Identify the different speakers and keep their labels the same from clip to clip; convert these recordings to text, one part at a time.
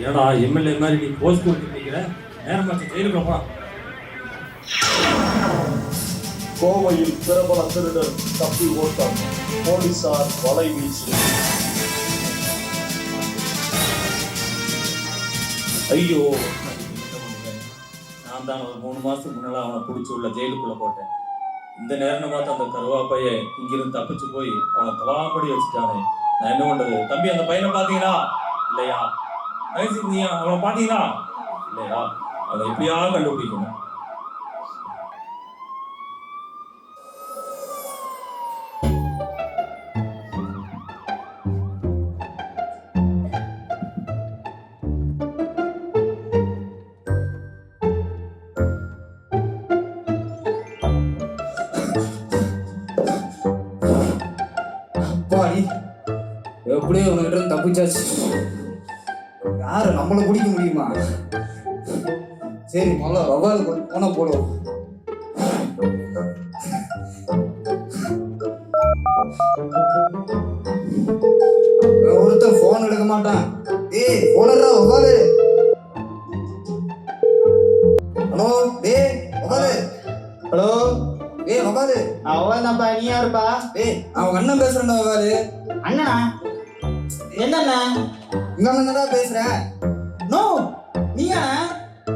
Speaker 1: என்னடா எம்எல்ஏ மாதிரி நீ போஸ்ட் கொடுத்து நிற்கிற? நேரமாச்சு, ஜெயிலுக்கு போலாம்.
Speaker 2: கோவையில் பிரபல திருடர் தப்பி ஓட்டம், போலீசார் வலை வீச்சு.
Speaker 1: ஐயோ, நான் தான் ஒரு 3 மாசத்துக்கு முன்னால அவனை பிடிச்சி உள்ள ஜெயிலுக்குள்ள போட்டேன். இந்த நேரம் பார்த்து அந்த கருவாப்பையை இங்கிருந்து தப்பிச்சு போய் அவனை தலாப்படி வச்சுட்டானே. நான் என்ன பண்றது? தம்பி, அந்த பையனை பாத்தீங்களா இல்லையா? நீ அவனை பாத்தீங்களா இல்லையா? அதை எப்படியாவது கண்டுபிடிக்கணும்.
Speaker 3: எப்படியோ உனக்கிட்ட தப்பிச்சாச்சு. யாரு நம்மளை பிடிக்க முடியுமா? சரி, முதல்ல வவால் போன போடுவோம். ஒருத்தன் போன் எடுக்க மாட்டான். ஏய், போனடா வவாலு. ஹலோ, டேய் வவாலு. ஹலோ, டேய் வவாலு.
Speaker 4: அவன் தான்ப்பா. நீ யாருப்பா?
Speaker 3: டேய், அவன் அண்ணன் பேசுறேன்டா வவாலு.
Speaker 4: அண்ணனா? எந்த அண்ணன்?
Speaker 3: இந்த அண்ணன் தான் பேசுறேன்.
Speaker 4: நோ, நீயா?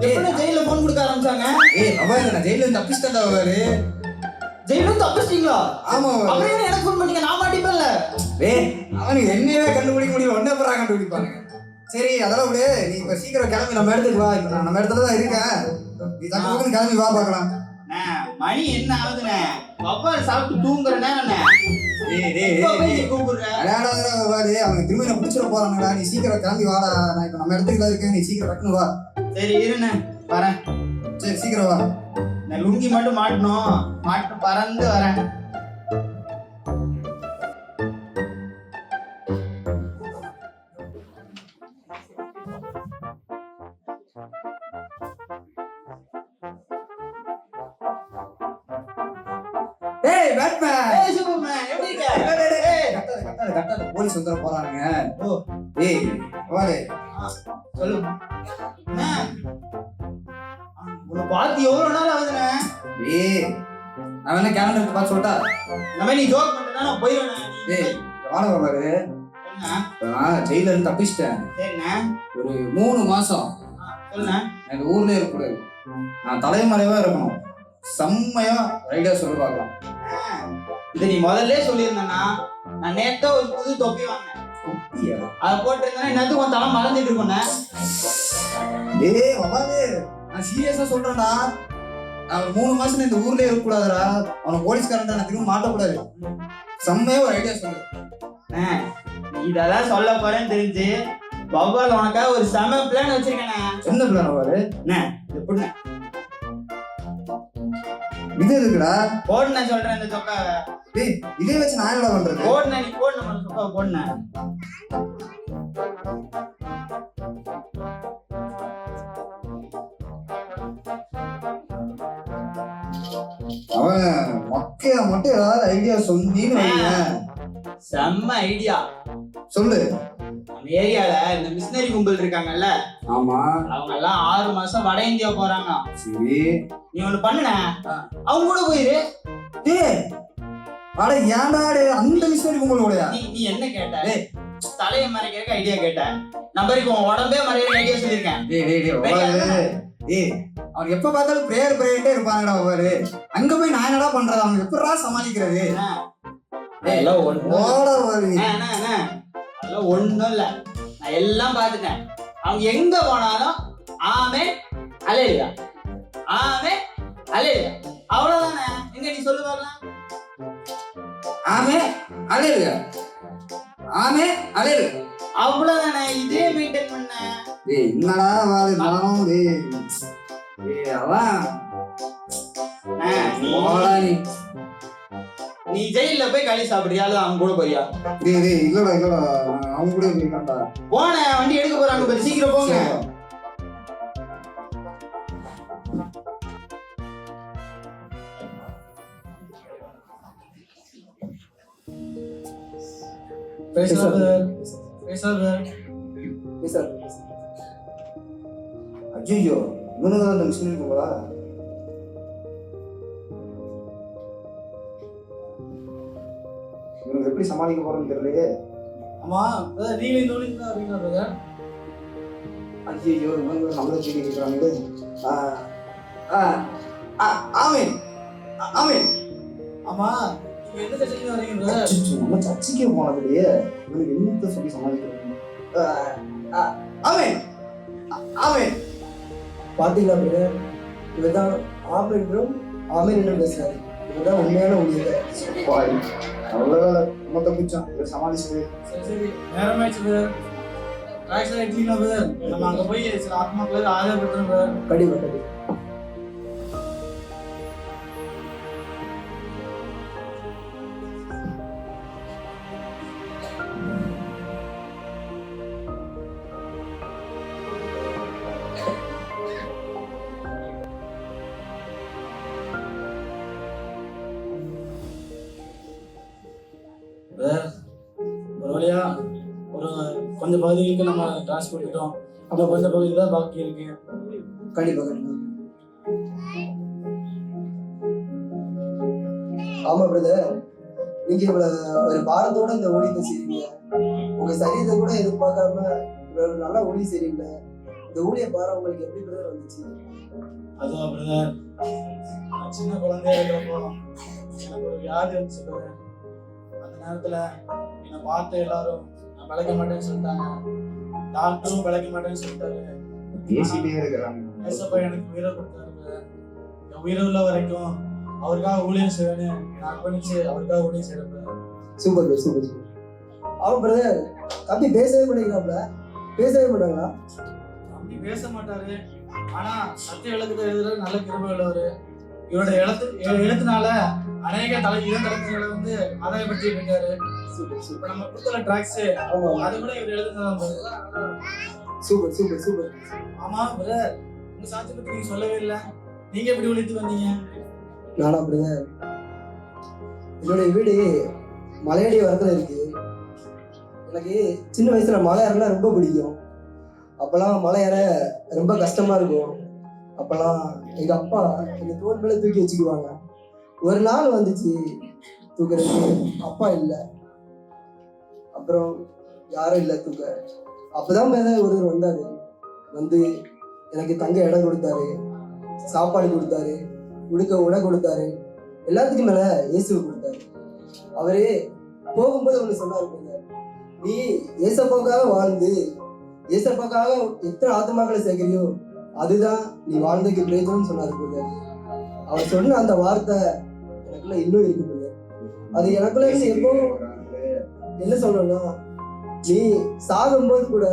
Speaker 4: எப்படி ஜெயில போன் கொடுக்க ஆரம்பிச்சாங்க?
Speaker 3: ஏய் வவாலு, நான் ஜெயில இருந்து தப்பிச்சிட்டேன்டா வவாலு.
Speaker 4: ஜெயில இருந்து தப்பிச்சிட்டீங்களா?
Speaker 3: ஆமா வவாலு.
Speaker 4: அப்புறம் எனக்கு ஃபோன் பண்ணீங்க? நான் மாட்டிப்பேன்ல.
Speaker 3: டேய், அவனுக்கு என்னையே கண்டுபிடிக்க முடியும், ஒன்னே அப்புறம் கண்டுபிடிப்பாங்க. சரி, அதெல்லாம் விடு. நீ இப்ப சீக்கிரம் கிளம்பி நம்ம இடத்துக்கு வா. இப்ப நான் நம்ம இடத்துல தான் இருக்கேன். நீ தப்பு கிளம்பி வா பார்க்கலாம்.
Speaker 4: மணி என்ன ஆகுதுண்ணே? வவ்வால் சாப்பிட்டு தூங்குற நேரம்ண்ணே.
Speaker 3: அவனுக்கு திரும்ப என்ன பிடிச்சிட போறானுடா. நீ சீக்கிரம் கிளம்பி வாடா. நான் இப்ப நம்ம இடத்துக்கு இருக்கேன். நீ சீக்கிரம் டக்குனு வா.
Speaker 4: சரி இருண்ணே, வரேன்.
Speaker 3: சரி, சீக்கிரம் வா.
Speaker 4: நான் லுங்கி மட்டும் மாட்டணும். மாட்டு பறந்து வரேன்.
Speaker 3: ஏய் பேட்மேன்.
Speaker 4: ஏய் சூப்பர்மேன், எப்படி இருக்க? ஏய்
Speaker 3: கட்டாத போலீஸ் வந்துட போறானுங்க. ஓ ஏய் வாடே,
Speaker 4: சொல்லு. அண்ணா, உன்னை பார்த்து எவ்வளவு நாள் ஆகுதுண்ணே?
Speaker 3: ஏய், நான் வேணா கேலண்டர் பார்த்து சொல்லட்டா?
Speaker 4: நம்ம நீ ஜோக் பண்றதா நான் போயிடுவேண்ணே.
Speaker 3: ஏய் வாடா பாரு. நான் ஜெயில இருந்து தப்பிச்சிட்டேன்.
Speaker 4: சரிண்ணே.
Speaker 3: ஒரு 3 மாசம்
Speaker 4: சொல்லுண்ணே.
Speaker 3: எனக்கு ஊர்லயே இருக்கக்கூடாது. நான் தலைமறைவா இருக்கணும். செம்மையா ரைடா சொல்லி பார்க்கலாம்.
Speaker 4: இதை நீ முதல்ல சொல்லியிருந்தேன்னா நான் நேத்தா ஒரு புது தொப்பி வாங்கினேன். அதை போட்டிருந்தேன்னா இன்னத்துக்கு உன் தலை மறந்துட்டு இருக்கோண்ணே.
Speaker 3: ஏய் வவாலு, நான் சீரியஸா சொல்றேன்டா. நான் ஒரு 3 மாசம் இந்த ஊர்லயே இருக்கக்கூடாதுடா. அவனை போலீஸ்காரன் நான் திரும்ப மாட்டக்கூடாது. செம்மையா ஒரு ஐடியா சொல்லு.
Speaker 4: நீ இதெல்லாம் சொல்ல போறேன்னு தெரிஞ்சு வவ்வால் உனக்காக ஒரு செம பிளான் வச்சிருக்கேண்ணே.
Speaker 3: என்ன பிளான் வவாலு?
Speaker 4: எப்படிண்ணே?
Speaker 3: இது இருக்குடா.
Speaker 4: போடுண்ணே சொல்றேன் இந்த சொக்காவை.
Speaker 3: டேய், இதே வச்சு நான் என்னடா பண்றது?
Speaker 4: போடுண்ணே, நீ போடணும் சொக்காவை போடுண்ணே.
Speaker 3: அவன் மக்கைய மட்டும் ஏதாவது ஐடியா சொன்னீன்னு
Speaker 4: செம்ம ஐடியா
Speaker 3: சொல்லு.
Speaker 4: நம்ம ஏரியால இந்த மிஷினரி கும்பல் இருக்காங்கல்ல,
Speaker 3: ஆமா,
Speaker 4: அவங்க எல்லாம் 6 மாசம் வட இந்தியா போறாங்க.
Speaker 3: சரி,
Speaker 4: நீ ஒண்ணு பண்ணுன, அவங்க கூட போயிரு.
Speaker 3: டேய் அட ஏன்டா அந்த மிஷினரி கும்பலோடயா?
Speaker 4: நீ என்ன கேட்ட? தலையை மறைக்கிறதுக்கு ஐடியா கேட்ட. நம்பருக்கு உன் உடம்பே மறைக்கிற ஐடியா சொல்லியிருக்கேன்.
Speaker 3: ஏய் அவன் எப்ப பார்த்தாலும் பிரேயர்ட்டே இருப்பாங்கடா ஒவ்வொரு. அங்க போய் நான் என்னடா பண்றது? அவங்க எப்படா சமாளிக்கிறது?
Speaker 4: ஒண்ணும் இல்ல, நான் எல்லாம் பாத்துட்டேன். அவங்க எங்க போனாலும் ஆமே அலையா, ஆமே அலையா, அவ்வளவுதானே. எங்க நீ சொல்லு பார்க்கலாம்.
Speaker 3: ஆமே அலையா, ஆமே அலையா,
Speaker 4: அவ்வளவுதானே. இதே மெயின்டைன் பண்ண.
Speaker 3: டேய் என்னடா வாளு நானும் டேய் அவன்
Speaker 4: நீ ஜெயில போய் களி சாப்பிடுறியா இல்ல அவங்க கூட போறியா?
Speaker 3: டேய் இல்லடா அவங்க கூட போய்டா.
Speaker 4: போன வண்டி எடுக்க போறாங்க பாரு, சீக்கிரம் போங்க.
Speaker 3: ஐயோ இவனுங்க தான் அந்த மிஷினரி போங்களா? இவனுக்கு எப்படி சமாளிக்க போறோம்னு தெரியலையே.
Speaker 5: ஆமா நீங்க இந்த ஊழியத்துக்கு தான் வரீங்களா பிரதர்?
Speaker 3: ஐயோ இவங்க நம்மள கேள்வி கேட்குறாங்களே. ஆமீன் ஆமீன்.
Speaker 5: ஆமா நீங்க எந்த சர்ச்சுக்கு வரீங்க பிரதர்?
Speaker 3: அச்சச்சோ, நம்ம சர்ச்சுக்கே போனதுலையே இவனுக்கு என்னத்த சொல்லி சமாளிக்கிறது? ஆமீன் ஆமீன்.
Speaker 6: பாத்தீங்களா பிரதர், இவர்தான் ஆமேன் ப்ரோ, ஆமேன் என்ன பேசுறாரு. இவர்தான் உண்மையான ஊழியர்.
Speaker 3: பாய் அவ்வளோதான் நம்ம தப்பிச்சோம். இதை சமாளிச்சு
Speaker 5: சரி நேரமாயிடுச்சு பிரதர். ட்ராக்ஸ்ல எடுத்தீங்களா பிரதர்? நம்ம அங்க போய் சில ஆத்மாக்களை ஆதரப்படுத்துறோம் பிரதர்.
Speaker 6: கண்டிப்பா கண்டிப்பா.
Speaker 5: பிரதர் ஒரு வழியா ஒரு கொஞ்சம் பகுதிக்கு நம்ம டிரான்ஸ்போர்ட் பண்ணிட்டோம். அப்போ கொஞ்சம் பகுதி தான் பாக்கி இருக்கு.
Speaker 6: கண்டிப்பா கண்டிப்பா. ஆமா பிரதர், நீங்க இவ்வளவு ஒரு பாரத்தோட இந்த ஊழியத்தை செய்றீங்க. உங்க சரீரத்தை கூட எதிர்பார்க்காம இவ்வளவு நல்லா ஊழியம் செய்றீங்க. இந்த ஊழிய பாரம் உங்களுக்கு எப்படி பிரதர் வந்துச்சு?
Speaker 5: அதுவா பிரதர், நான் சின்ன குழந்தையா இருக்கிறப்போ எனக்கு ஒரு வியாதி வந்துச்சு பிரதர். அந்த நேரத்துல என்னை பார்த்து எல்லாரும் நான் பிழைக்க மாட்டேன்னு சொல்லிட்டாங்க. டாக்டரும் பிழைக்க மாட்டேன்னு சொல்லிட்டாரு.
Speaker 3: பேசிட்டே இருக்கிறாங்க.
Speaker 5: ஏசப்பா எனக்கு உயிரை கொடுத்தாரு பிரதர். என் உயிரை உள்ள வரைக்கும் அவருக்காக ஊழியம் செய்வேன்னு என்னை அர்ப்பணிச்சு அவருக்காக ஊழியம் செய்யறேன் brother.
Speaker 6: Super brother, super super. அவன் பிரதர் தம்பி பேசவே மாட்டேங்கிறாப்ல, பேசவே மாட்டாங்களா?
Speaker 5: அப்படி பேச மாட்டாரு, ஆனா சத்திய விளக்கத்தை எழுதுற நல்ல கிருபை உள்ளவரு. இவரோட எழுத்துனால அநேக இளந்தலைமுறைகளை வந்து ஆதாயப்படுத்திட்டு இருக்காரு. இப்ப நம்ம கொடுத்துள்ள ட்ராக்ஸ் அது கூட இவர் எழுதுனதான் பிரதர்.
Speaker 6: Super super super.
Speaker 5: ஆமா பிரதர், உங்க சாட்சி பத்தி நீங்க சொல்லவே இல்லை. நீங்க எப்படி ஒழித்து வந்தீங்க?
Speaker 6: நானா பிரதர், என்னுடைய வீடு மலையடி வரத்துல இருக்கு. எனக்கு சின்ன வயசுல மலை ஏறனா ரொம்ப பிடிக்கும். அப்பெல்லாம் மலை ஏற ரொம்ப கஷ்டமா இருக்கும். அப்பெல்லாம் எங்க அப்பா எங்க தோல் மேல தூக்கி வச்சுக்குவாங்க. ஒரு நாள் வந்துச்சு தூக்குறதுக்கு அப்பா இல்லை, அப்புறம் யாரும் இல்லை தூக்க. அப்பதான் ஒருவர் வந்தாரு. வந்து எனக்கு தங்க இடம் கொடுத்தாரு, சாப்பாடு கொடுத்தாரு, உடுக்க உடை கொடுத்தாரு, எல்லாத்துக்கும் மேல இயேசுவை கொடுத்தாரு. அவரு போகும்போது ஒண்ணு சொன்னாரு, நீ ஏசப்பாக்காக வாழ்ந்து ஏசப்பாக்காக எத்தனை ஆத்மாக்களை சேர்க்கிறியோ அதுதான் நீ வாழ்ந்ததுக்கு பிரயோஜனம் சொன்னாரு பிரதர். அவர் சொன்ன அந்த வார்த்தை எனக்குள்ள இன்னும் இருக்கு பிரதர். அது எனக்குள்ள இருந்து எப்பவும் என்ன சொல்லணும்னா, நீ சாகும்போது கூட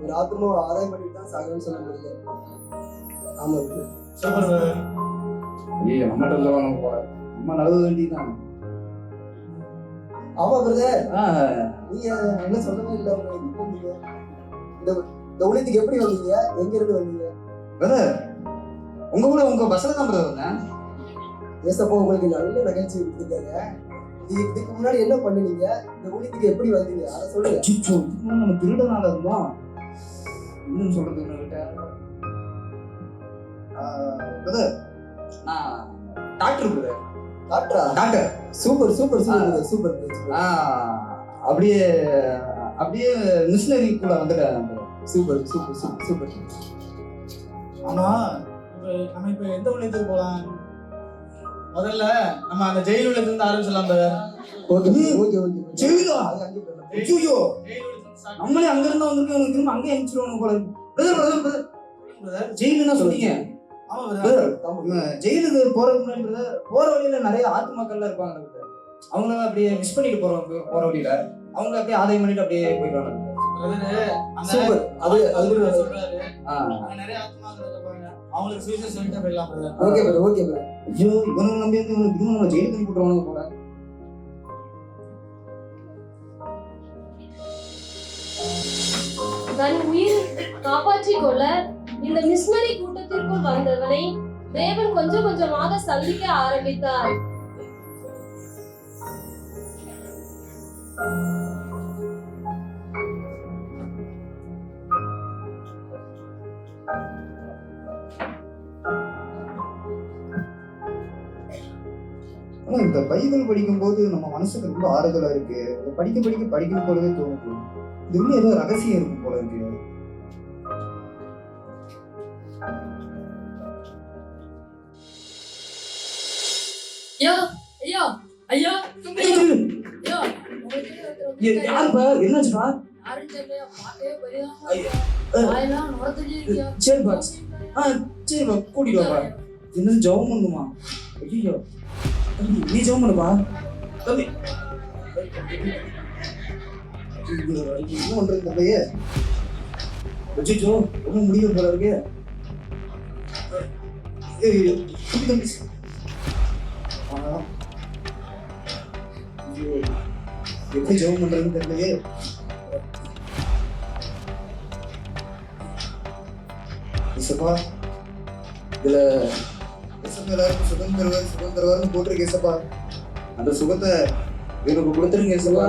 Speaker 6: ஒரு ஆத்மாவை ஆதாயம் பண்ணிட்டு தான் சாகணும்னு சொல்ல முடியாது. ஆமா பிரதர்.
Speaker 5: Super brother.
Speaker 3: ஏய் நம்மகிட்ட இல்லவனும் போல நம்ம நல்லது வேண்டியதான்.
Speaker 6: ஆமா பிரதர், நீங்க என்ன சொல்லவே இல்லை. இந்த ஊழியத்துக்கு எப்படி வந்தீங்க? எங்க இருந்து வந்தீங்க
Speaker 3: பிரதர்? உங்க கூட உங்க பஸ்ல தான் பிரதர் வந்தேன்.
Speaker 6: ஏசப்பா உங்களுக்கு நல்ல நிகழ்ச்சி கொடுத்துருக்காங்க. இதுக்கு முன்னாடி என்ன பண்ணுனீங்க? இந்த ஊழியத்துக்கு எப்படி வந்தீங்க அதை சொல்லுங்க.
Speaker 3: நம்ம திருடனால இருந்தோம். இன்னும் சொல்றது உங்ககிட்ட பிரதர், நான் டாக்டர் பிரதர்.
Speaker 6: டாக்டரா?
Speaker 3: Doctor.
Speaker 6: Super super super super.
Speaker 3: அப்படியே அப்படியே மிஷினரிக்குள்ள வந்துட்டேன்.
Speaker 6: Super super super super.
Speaker 5: ஆமா நம்ம இப்ப எந்த ஊழியத்துக்கு போலாம்? முதல்ல நம்ம அந்த ஜெயில் ஊழியத்துல இருந்து ஆரம்பிச்சலாம் பிரதர்.
Speaker 6: Okay okay okay.
Speaker 3: ஜெயிலா? ஐயோ நம்மளே அங்க இருந்து வந்திருக்கோம், திரும்ப அங்கே அனுப்பிச்சிருவாங்க போல. பிரதர் பிரதர் பிரதர், ஜெயிலுன்னா சொன்னீங்க.
Speaker 5: ஆமா பிரதர்,
Speaker 3: ஜெயிலுக்கு போறதுக்கு முன்னாடி பிரதர் போற வழியில நிறைய ஆத்மாக்கள்லாம் இருப்பாங்க பிரதர். அவங்கள அப்படியே மிஸ் பண்ணிட்டு போற வழியில அவங்க அப்படியே ஆதாயம் பண்ணிட்டு அப்படியே போயிடுவாங்க
Speaker 5: பிரதர்.
Speaker 6: சூப்பர். அது அது
Speaker 5: சொல்றாரு, அங்க நிறைய ஆத்மாக்கள் இருப்பாங்க, அவங்களுக்கு சுவிசேஷம் சொல்லிட்டு போயிடலாம் brother.
Speaker 6: Okay brother okay brother.
Speaker 3: ஐயோ இவனுக்கு நம்பி வந்து இவனுக்கு திரும்ப நம்ம ஜெயிலுக்கு அனுப்பி விட்டுருவானுங்க போல.
Speaker 7: தன் உயிர் காப்பாற்றிக் கொள்ள இந்த மிஷனரி கூட்டத்திற்குள் வந்தவனை தேவன் கொஞ்சம் கொஞ்சமாக சந்திக்க ஆரம்பித்தார்.
Speaker 3: ஆனா இந்த பைபிள் படிக்கும்போது நம்ம மனசுக்கு ரொம்ப ஆறுதலா இருக்கு. அதை படிக்கணும் போலவே தோணுது. இது உள்ள ஏதோ ரகசியம் இருக்கும் போல இருக்கு.
Speaker 7: ஐயா ஐயா ஐயா ஐயா
Speaker 5: யாருப்பா என்னாச்சுப்பா?
Speaker 7: யாரும் தெரியலையா? பார்க்கவே பயமா இருக்கு. வாயெல்லாம் நுரத்துட்டே இருக்கியா?
Speaker 5: சரிப்பா சரிப்பா கூட்டிட்டு வாப்பா. என்ன ஜெபம் பண்ணுமா? ஐயோ நீ ஜெபம் பண்ணுப்பா. தம்பி
Speaker 3: என்ன பண்றது இந்த பைய?
Speaker 5: அச்சோ ரொம்ப முடியும் போல இருக்கு.
Speaker 3: எப்படி ஜெபம் பண்றதுன்னு தெரியலையே. இசப்பா இதுல எல்லாருக்கும் சுகம் தருவார்னு போட்டிருக்கு இசப்பா. அந்த சுகத்தை இவனுக்கு கொடுத்துருங்க இசப்பா.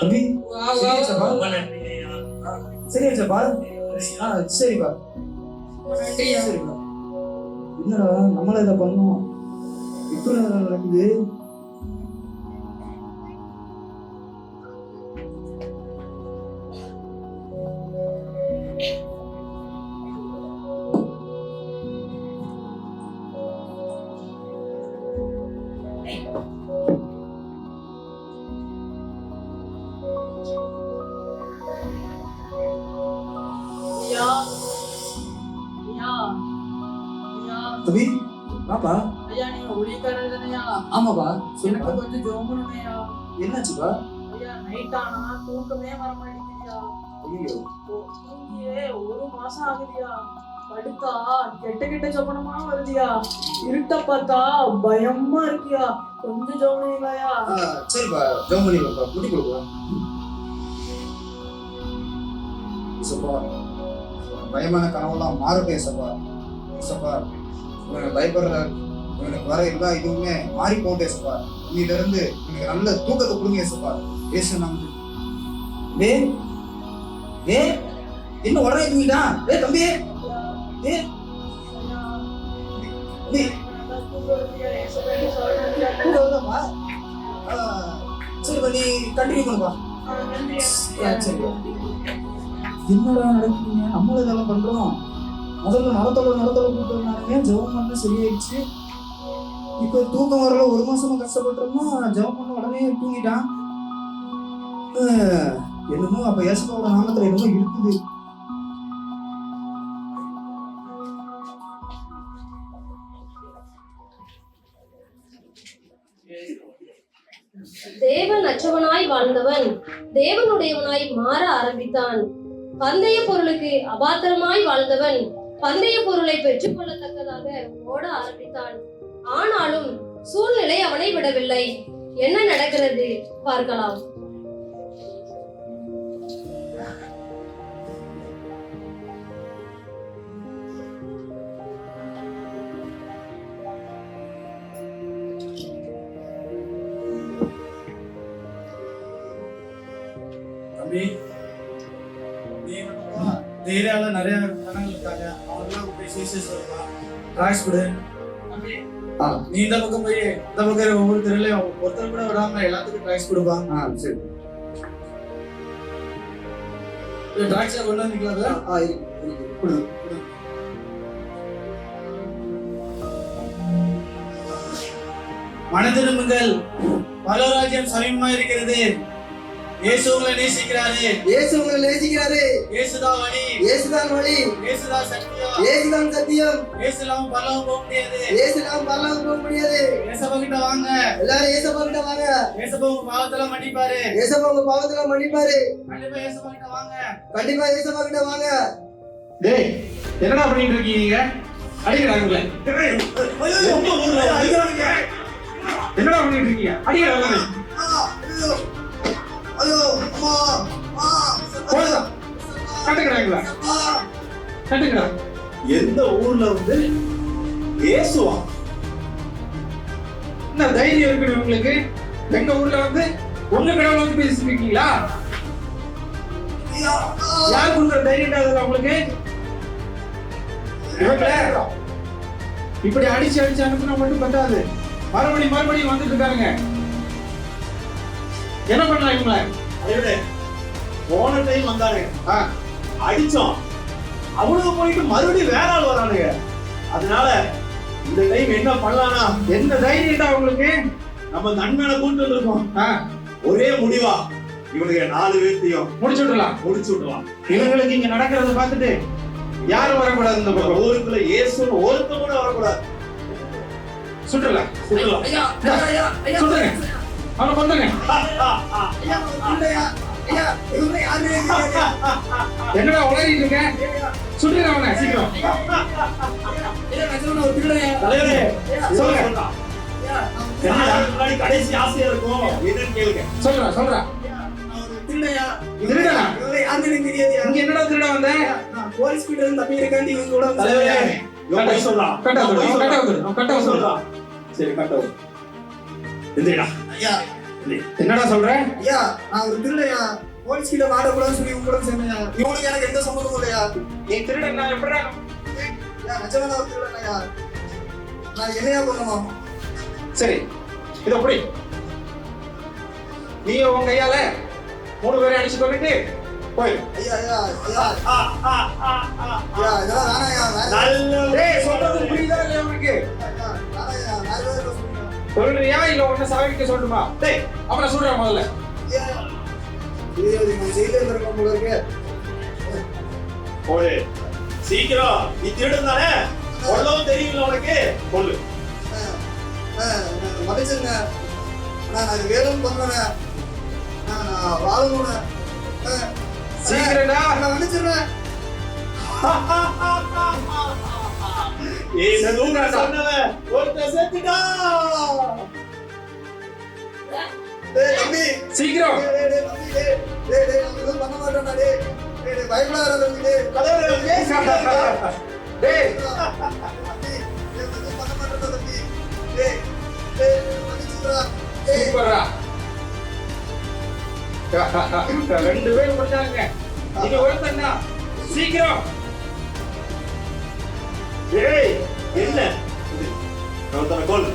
Speaker 5: தம்பி சரியாச்சப்பா? சரிப்பா சரிப்பா. என்னடா நம்மள இதை பண்ணோம், இப்ப நடக்குது. தம்பி பாப்பா.
Speaker 4: ஐயா நீங்க ஊழியக்காரர் தானேயா?
Speaker 5: ஆமாப்பா
Speaker 4: எனக்கு கொஞ்சம் ஜெபம் பண்ணுங்கய்யா.
Speaker 5: என்னாச்சுப்பா?
Speaker 4: ஐயா நைட் ஆனா தூக்கமே வர மாட்டேங்குதுயா.
Speaker 5: ஐயோ
Speaker 4: தூங்கியே 1 மாசம் ஆகுதுயா. படுத்தா கெட்ட ஜபனமா வருதுயா. இருட்ட பார்த்தா பயமா இருக்குயா. கொஞ்சம் ஜெபம் பண்ணுங்கய்யா.
Speaker 3: சரிப்பா ஜெபம் பண்ணி பாப்பா, குட்டி கொடுப்பா. இசப்பா பயமான கனவெல்லாம் மாறட்டும் இசப்பா. இசப்பா இவனுக்கு பயப்படுற இவனுக்கு வர எல்லா இதுவுமே மாறி போட்டே இசப்பா. இன்னில இருந்து இவனுக்கு நல்ல தூக்கத்தை கொடுங்க இசப்பா. ஏசு நாம
Speaker 5: என்ன உடனே தூங்கிட்டான்? தம்பி சரிப்பா நீ கண்டினியூ பண்ணுப்பா. சரி என்னடா நடக்குதுங்க? நம்மளும் இதெல்லாம் பண்றோம். முதல்ல நடத்தோட கூப்பிட்டுருந்தாங்க, ஜெபம் பண்ண சரியாயிடுச்சு. இப்ப தூக்கம் வரல, 1 மாசமா கஷ்டப்பட்டோம்னா ஜெபம் பண்ண உடனே தூங்கிட்டான். என்னமோ அப்ப ஏசப்பாவோட நாமத்துல என்னமோ இருக்குது.
Speaker 7: தேவன் அற்றவனாய் வாழ்ந்தவன் தேவனுடையவனாய் மாற ஆரம்பித்தான். பந்தய பொருளுக்கு அபாத்திரமாய் வாழ்ந்தவன் பந்தய பொருளை பெற்றுக்கொள்ளத்தக்கதாக ஓட ஆரம்பித்தான். ஆனாலும் சூழ்நிலை அவனை விடவில்லை. என்ன நடக்கிறது பார்க்கலாம்.
Speaker 5: தம்பி இந்த ஏரியால நிறைய ஜனங்கள் இருக்காங்க, அவங்கெல்லாம் போய் சீசஸ் வருவான். ட்ராக்ஸ் கொடு. நீ இந்த பக்கம் போய் இந்த பக்கம் ஒவ்வொரு தெருலையும் ஒருத்தர் கூட விடாம எல்லாத்துக்கும் ட்ராக்ஸ் கொடுப்பான்.
Speaker 3: சரி
Speaker 5: ட்ராக்ஸா கொண்டு வந்துக்கலாம். மனதிரும்புங்கள், பரலோகராஜ்யம் சமீபமா இருக்கிறது. இயேசு உங்களை நேசிக்கிறாரு. இயேசுதான் வழி. இயேசுதான் சத்தியம். இயேசுலாம் பரலோகம் போக முடியாது. இயேசுவா கிட்ட வாங்க. எல்லாரும் இயேசுவா கிட்ட வாங்க. இயேசுவா உங்க பாவத்தெல்லாம் மன்னிப்பாரு. கண்டிப்பா இயேசுவா கிட்ட வாங்க.
Speaker 8: டேய் என்னடா பண்ணிட்டு இருக்கீங்க? அடிக்கிறாங்களே. என்னடா பண்ணிட்டு இருக்கீங்க? அடிக்கிறாங்களே.
Speaker 2: எந்த ஊர்ல வந்து இயேசுவா?
Speaker 8: என்ன தைரியம் இருக்கு உங்களுக்கு? எங்க ஊர்ல வந்து உங்க கடவுளை வந்து பேசிட்டு இருக்கீங்களா? யார் கொடுக்குற தைரியம் அதுல உங்களுக்கு? இவங்களே இப்படி அடிச்சு அனுப்புனா மட்டும் பத்தாது, மறுபடியும் வந்துட்டு இருக்காருங்க. என்ன பண்ணலாம் இவங்கள?
Speaker 2: அதோட போன டைம் வந்தானுங்க, அடிச்சோம், அவனுக்கு போயிட்டு மறுபடியும் வேற ஆள் வரானுங்க. அதனால இந்த டைம் என்ன பண்ணலாம்னா,
Speaker 8: என்ன தைரியம் தான் உங்களுக்கு?
Speaker 2: நம்ம நன்மையான கூட்டு வந்திருக்கோம், ஒரே முடிவா இவனுக்கு 4 பேர்த்தையும்
Speaker 8: முடிச்சு விடலாம். இவங்களுக்கு இங்க நடக்கிறத பார்த்துட்டு யாரும் வரக்கூடாது. இந்த பக்கம்
Speaker 2: ஊருக்குள்ள இயேசுன்னு ஒருத்தன் கூட வரக்கூடாது.
Speaker 8: சுற்றலாம். சுற்றுங்க, அவனை கொண்டுங்க. என்னடா உளறிட்டு இருக்க? சுற்றுங்க அவனை சீக்கிரம்.
Speaker 2: தலைவரே
Speaker 8: சொல்லுங்க.
Speaker 2: முன்னாடி கடைசி ஆசையா இருக்கும், என்னன்னு கேளுங்க.
Speaker 8: சொல்றா. திருடனா? இங்க என்னடா திருட வந்த?
Speaker 3: போலீஸ் கிட்ட இருந்து தப்பி இருக்காண்டி இவங்க கூட
Speaker 2: தலைவரே இவன் போய் சொல்றான்.
Speaker 8: கட்ட
Speaker 2: சொல்றான். சரி கட்டவு. எந்திரடா.
Speaker 3: ஐயா
Speaker 8: என்னடா சொல்ற?
Speaker 3: ஐயா நான் ஒரு திருடையா, போலீஸ் கிட்ட மாட்டக்கூடாதுன்னு சொல்லி இவங்க கூட சேர்ந்தேயா. இவனுக்கு எனக்கு எந்த சம்மந்தமும் இல்லையா.
Speaker 8: நீ திருடன், நான் எப்படிடா?
Speaker 3: நிஜமா நான் ஒரு திருடனையா, நான் என்னையா பண்ணணும்?
Speaker 8: சரி இத புடி. நீ உன் கையால 3 பேரை அடிச்சு கொண்டுட்டு போயிரு.
Speaker 3: ஐயா இதெல்லாம் வேணாயா.
Speaker 8: டேய் சொல்றது புரியுதா இல்லையா உனக்கு? சொல்றியா இல்ல உன்னை சாவிக்க சொல்லணுமா? டேய் அவனை சொல்றா முதல்ல.
Speaker 2: போடு சீக்கிரம். நீ திருடன் தானே, கொல்லவும் தெரியுங்களா உனக்கு? கொல்லு.
Speaker 3: மதிச்சுங்க, நான் வேணும் பண்ணுவேன், நான் வாழணும்.
Speaker 8: சீக்கிரம்டா.
Speaker 3: நான் மன்னிச்சிடுறேன்.
Speaker 2: சொன்னவன் ஒருத்தன் செத்துட்டா.
Speaker 3: தம்பி
Speaker 8: சீக்கிரம்.
Speaker 3: பண்ண மாட்டேன்டா. பயப்படாத தம்பி.
Speaker 8: டேய்
Speaker 3: பண்ண மாட்டேன்டா தம்பி. மன்னிச்சிடுறா.
Speaker 8: சூப்பரா. 2 பேர் முடிஞ்சாங்க, நீங்க ஒருத்தன் தான். சீக்கிரம்.
Speaker 2: ஏய் என்ன ஒருத்தனை கொல்லு.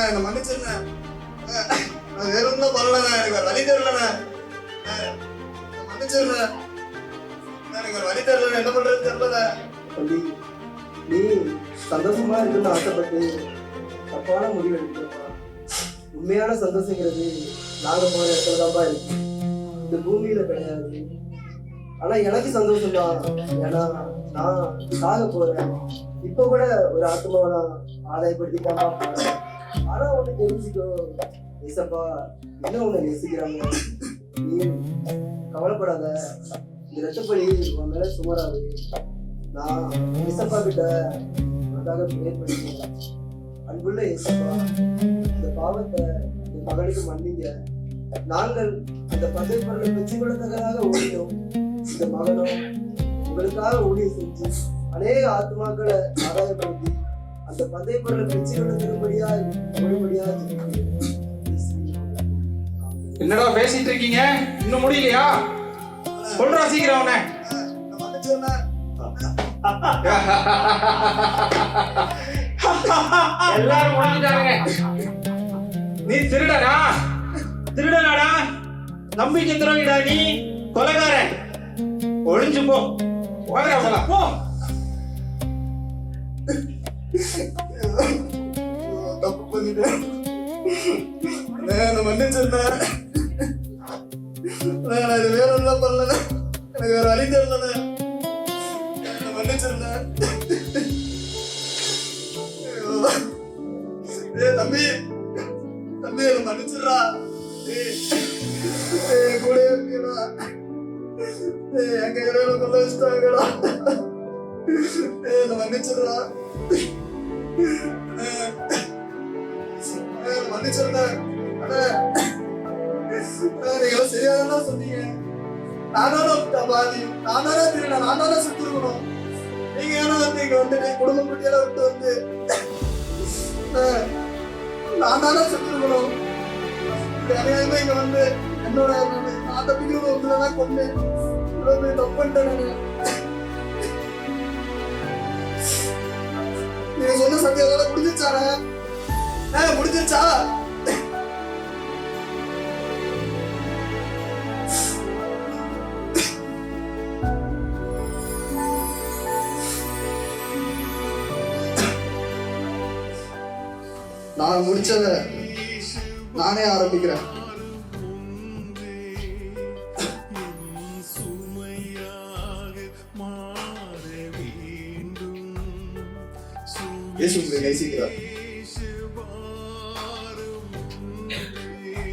Speaker 3: என்ன மன்னிச்சிருந்தேன், நான் வேற ஒன்றும் பண்ணலண்ணே, எனக்கு ஒரு வழி தெரியலண்ணே. மன்னிச்சிருந்தேன், எனக்கு ஒரு வழி தெரியல, என்ன பண்றது தெரியல.
Speaker 6: தம்பி, நீ சந்தோஷமா இருக்குன்னு ஆசைப்பட்டு தப்பான முடிவு எடுக்கிறப்பா. உண்மையான சந்தோஷங்கிறது நாங்க போன இடத்துல தான்ப்பா இருக்கு, இந்த பூமியில கிடையாது. ஆனா எனக்கு சந்தோஷம் தான், ஏன்னா நான் சாக போறேன். இப்ப கூட ஒரு ஆத்மாவை நான் ஆதாயப்படுத்திக்காம போறேன். ஆனா ஒண்ணு தெரிஞ்சுக்கோ ஏசப்பா, இன்னும் உன்னை நேசிக்கிறாங்க. நீ கவலைப்படாத, இந்த ரத்தப்படி உன் மேல சுமராது. நான் ஏசப்பா கிட்ட உனக்காக ப்ரேயர் பண்ணிக்கிறேன். அன்புள்ள ஏசப்பா, இந்த பாவத்தை என் மகனுக்கு மன்னிங்க. நாங்கள் அந்த பதவி பொருளை பெற்று கொள்ளத்தக்கதாக ஓடினோம். இந்த மகனும் உங்களுக்காக ஊழியம் செஞ்சு அநேக ஆத்மாக்களை ஆதாயப்படுத்தி அந்த பதவி பொருளை பெற்று கொள்ளத்தக்கபடியா ஓடிபடியா.
Speaker 8: என்னடா பேசிட்டு இருக்கீங்க? இன்னும் முடியலையா? சொல்றா சீக்கிரம் அவனை. எல்லாரும் முடிஞ்சிட்டாங்க. நீ திருடனா? திருடனாடா? நம்பிக்கை துரோகிடா நீ, கொலைகாரன். ஒளிஞ்சு போ. போ.
Speaker 3: தப்பு பண்ணிட்டேன், மன்னிச்சிருந்தேன். நான் இது வேற ஒன்றும் பண்ணல, எனக்கு வேற வழி தெரியல, மன்னிச்சிருந்தேன். தம்பி தம்பி என்ன மன்னிச்சிடுறா. கூட இருக்கா எங்க இறைவனை கொள்ள வச்சுட்டாங்கடா. என்ன மன்னிச்சிடுறா. மன்னிச்சிருந்தேன். நீங்க சரியாதானா சொன்னீங்க. நானும் பாதி, நானாரா திருட, நானாரா சுத்திருக்கணும். நீங்க ஏன்னா வந்து இங்க வந்துட்டு குடும்ப குட்டியெல்லாம் விட்டு வந்து நானாரா சுத்திருக்கணும். அநியாயமா இங்க வந்து என்னோட
Speaker 6: நான் தப்பிக்கிறது ஒன்றுதான் கொண்டேன். இவ்வளவு பெரிய தப்பு பண்ணிட்டேன் நானு. நீங்க சொன்ன சத்தியம் அதோட முடிஞ்சிருச்சானே? முடிஞ்சிருச்சா? நான் முடிச்சத நானே ஆரம்பிக்கிறேன். இயேசு உங்களை நேசிக்கிறார்.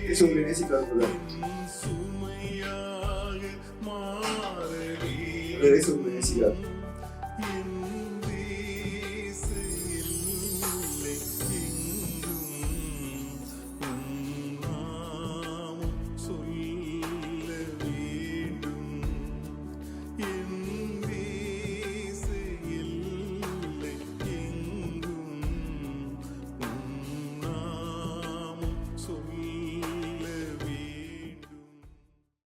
Speaker 6: இயேசு உங்களை நேசிக்கிறார். இயேசு உங்களை நேசிக்கிறார்.